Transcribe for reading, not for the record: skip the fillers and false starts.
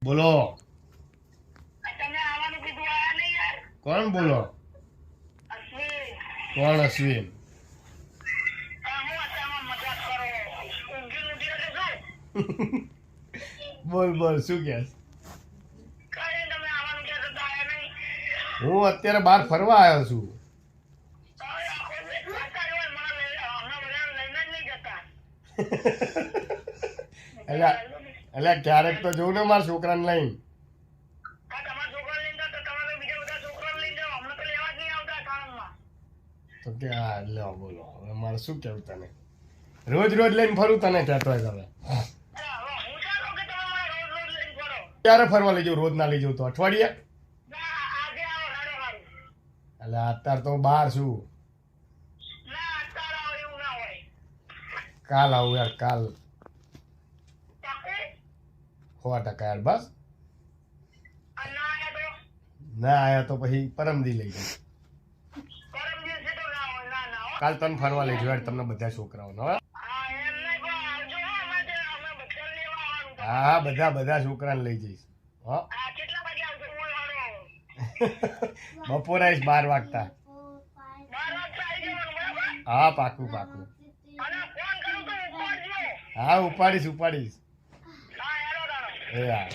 બોલો. કોણ બોલો? કોણ અશ્વિન? બોલ બોલ, શું કે? હું અત્યારે બહાર ફરવા આવ્યો છું. એટલે ક્યારેક તો જોઉં ને મારા છોકરાને લઈને. તો કે હા લો બોલો, હવે મારે શું કેવું તને? રોજ રોજ લઈને ફરું તને કહેતો હોય તમે. ક્યારે ફરવા લઈ જાઉં? રોજ ના લઈ જાઉં તો અઠવાડિયે? એટલે અત્યારે તો બહાર છું. કાલ આવું યાર, કાલ 100% યાર. બસ ના આયા તો પછી પરમદી લઈ જાઉં. કાલ તને ફરવા લઈ જાઉં યાર, તમને બધા છોકરાઓને. હવે હા બધા બધા છોકરાને લઈ જઈશ. હા બપોરે આવીશ 12 વાગતા. હા પાકું પાકું. હા ઉપાડીશ ઉપાડીશ. એ હા.